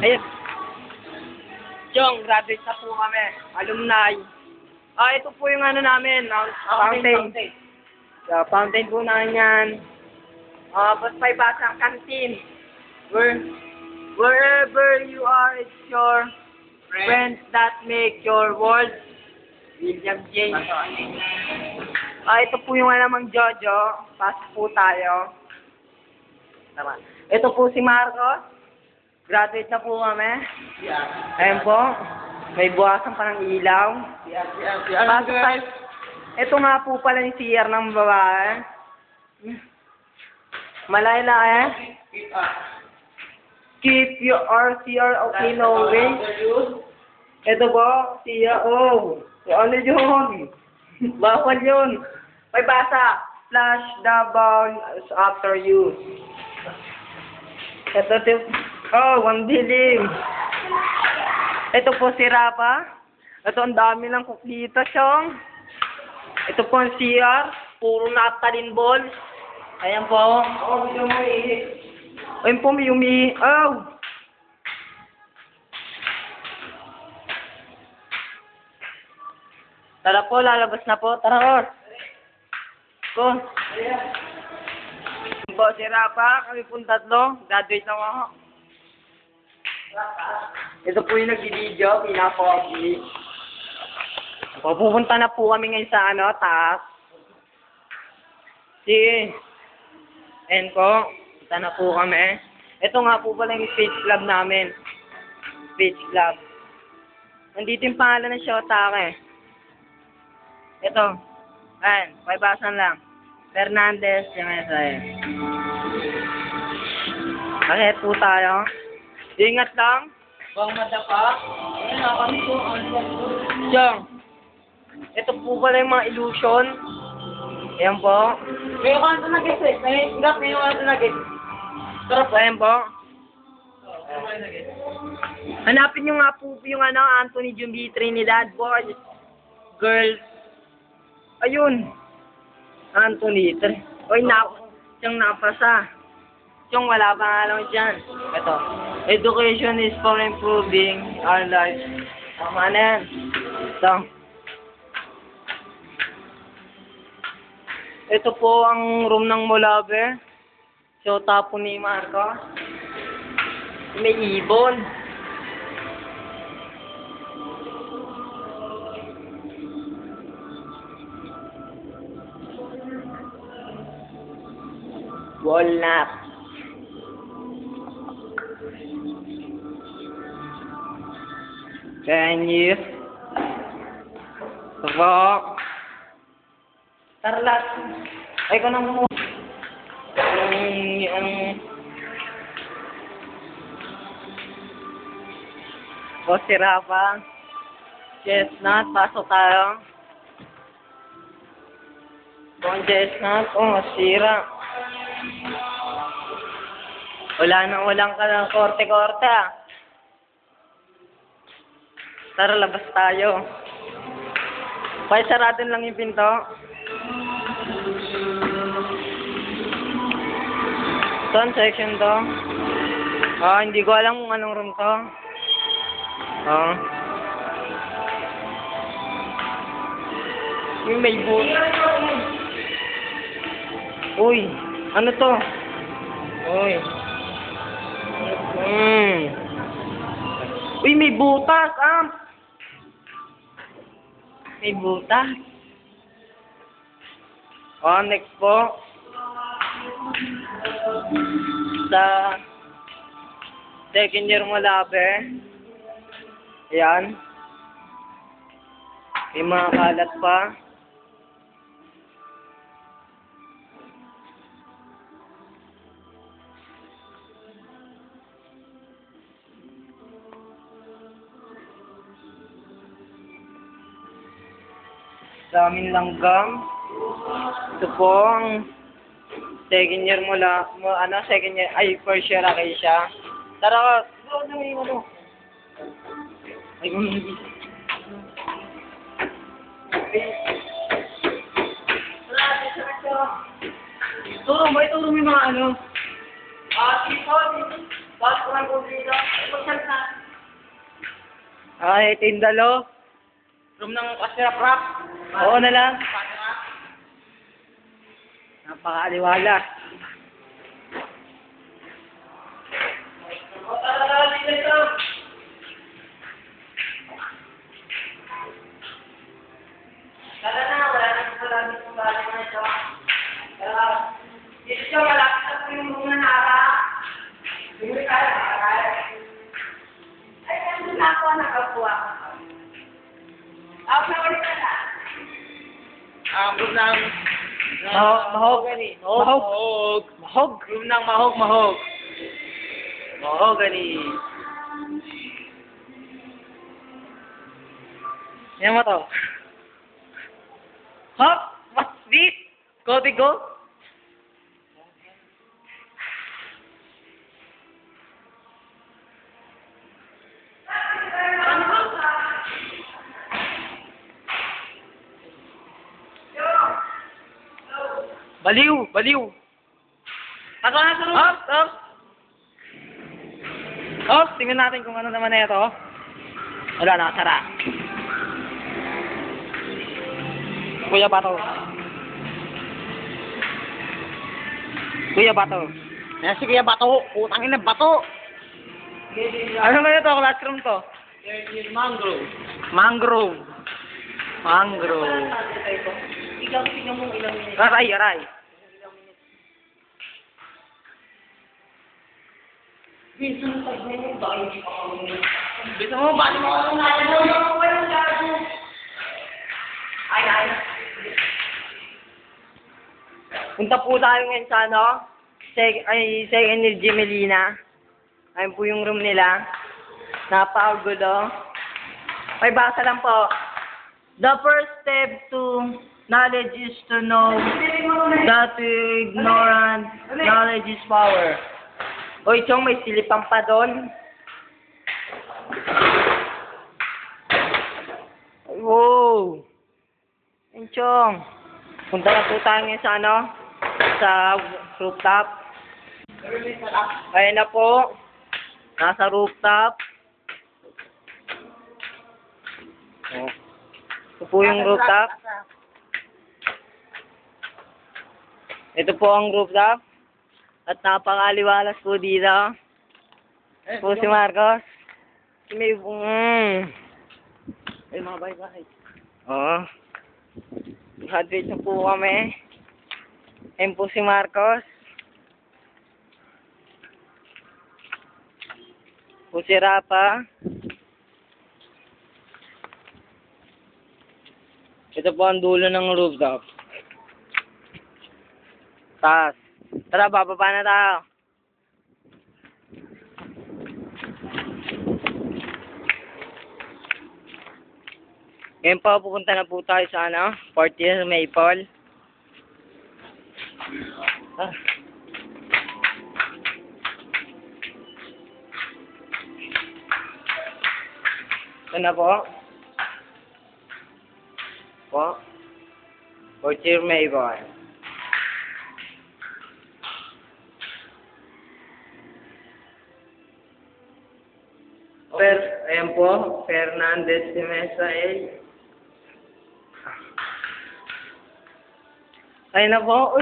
Ayun. Chong, graduate na po kami. Alumni. Ito po yung ano namin, fountain. Fountain po namin yan. Basta may basang canteen. Wherever you are, it's your friends that make your world. William James. Ito po yung alamang Jojo. Pasok po tayo. Tama. Ito po si Marcos. Graduate na po kami. Ayan po. May buwasan pa ng ilaw. Pasok tayo. Ito nga po pala yung CR ng babae. Malay-la Keep your CR okay, no way. Ito po, CR. Ano yun? Bawal yun. May basa. Flush the bowl after use. Ito ang dilim. Ito po si Rapa. Ito ang dami ng kuklita siyang. Ito po ang CR. Puro naptalin balls. Ayan po. Ayun po may Tara po, lalabas na po. Tara po. Ayun po si Rapa. Kami pong tatlo. Graduate na ako. Ito po yung nag-video. Pinaka-pogi. Pupunta na po kami ngayon sa taas. Sige. Ayan po. Punta na po kami. Ito nga po pala yung speech club namin. Speech club. Nandito yung pangalan ng Shotake. Ito. Ayan. Paibasan lang. Fernandez. Yung sa'yo. Bakit po tayo? Ingat lang. Huwag madapa. Ayan na kami po. Siyang. Ito po pala yung mga illusion. Ayan po. May kanto na guys eh. May kanto na guys. Sarap po. Ayan po. Hanapin nyo nga po yung Anthony Jumbi Trinidad boys. Girls. Ayun. Anthony. Oy, siyang napasa. Siyang wala pa nga lang dyan. Ito. Education is for improving our lives. Tama na yan. Ito. Ito po ang room ng Molabe. So, tapo ni Marco. May ibon. Walnut. Chinese. Rock. Tarlat. Ay, ko nang mo. O, sira pa. Chestnut. Pasok tayo. Ang chestnut. Masira. Walang ka ng korte-korte Tara, labas tayo. Kaya sarado lang yung pinto. Saan section to? Hindi ko alam kung anong room to. Yung may boot. Uy, ano to? Uy. Uy, may butas, May butas. Next po. Sa second year Molabe. Ayan. May mga kalat pa. Daming langgam. Ito po ang second year first year Acacia. Tara, ay, turo mo yung mga Dito. Bakit ko lang kung dito? Ay, tindalo. Room ng kasirap-rap. Oo na lang. Napakaliwala. Tara na, wala na kung galing na ito. Dito, malapit na po yung mga nara. Dito tayo, makakaya. Ay, ano na ako, nakakuha. Ako na ulit ka na. Room ng... Mahogany. Mahog. Mahog. Room ng mahog. Mahogany. Yan mo to. Hop! What's this? Go. Baliw. Ako na sa room. Hop, tingnan natin kung ano naman na ito. Wala, nakasara. Kuya Bato. Ayan si Kuya Bato. Putang ina, Bato. Ano nga ito? Classroom to? Mangrove. Mangrove. Ikaw, tingnan mo ilang minutes. Aray. Bisa mo pag mo, baka hindi ka kami. Bisa mo, baka mo ako nga. Walang gago. Ay. Punta po tayo ngayon sa Second year Gemelina. Ayun po yung room nila. Napakagulo. May basa lang po. The first step to knowledge is to know that ignorant knowledge is power. Oy, Chong, may silipang pa doon. Wow! Ayun, Chong. Punta na po tayo ngayon sa rooftop. Ayun na po. Nasa rooftop. Oh. Ito po yung rooftop. Ito po ang rooftop. At napakaliwalas po dito. Po si Marcos. Si May Ay, mga bye-bye. Oo. Graduate na po kami. Ayun po si Marcos. Po si Rapa. Ito po ang dulo ng rooftop. Taas. Tara, bababa na tayo. Ngayon po, pupunta na po tayo sa fourth year Maple. Ito na po. Fourth year Maple. Ayan po, Fernandez de Mesa L. Ayun na po.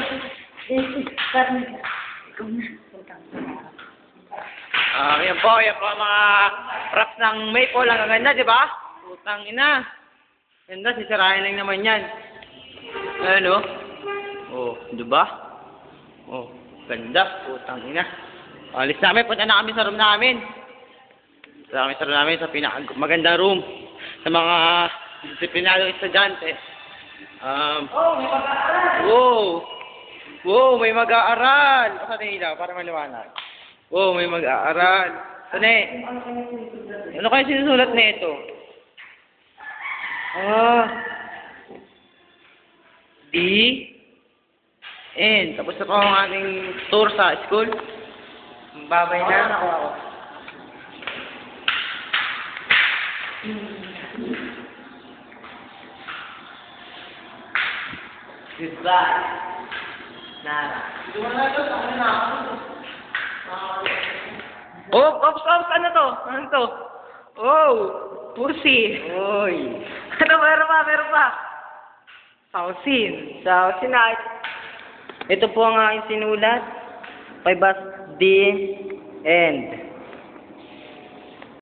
Yan po mga props ng Maple. Ang ganda, di ba? Putang ina. Ganda, sisirahin lang naman yan. Ano? Oh, di ba? Oh, ganda. Putang ina. Alis namin, punta na kami sa room namin. Sa pinakamagandang room sa mga disiplinadong estudyante. May mag-aaral! Wow, may mag-aaral! Saan na para maliwanag? Wow, may mag-aaral. Saan ano kayo sinusulat na ito? D-N. Tapos na po ang ating tour sa school. Babay na. Goodbye. Nara. Ops, ano to? Ano to? Oh, pussy. Uy. Ano, meron pa. Sausin. So, tonight, ito po ang aking sinulat. By Bas D. End.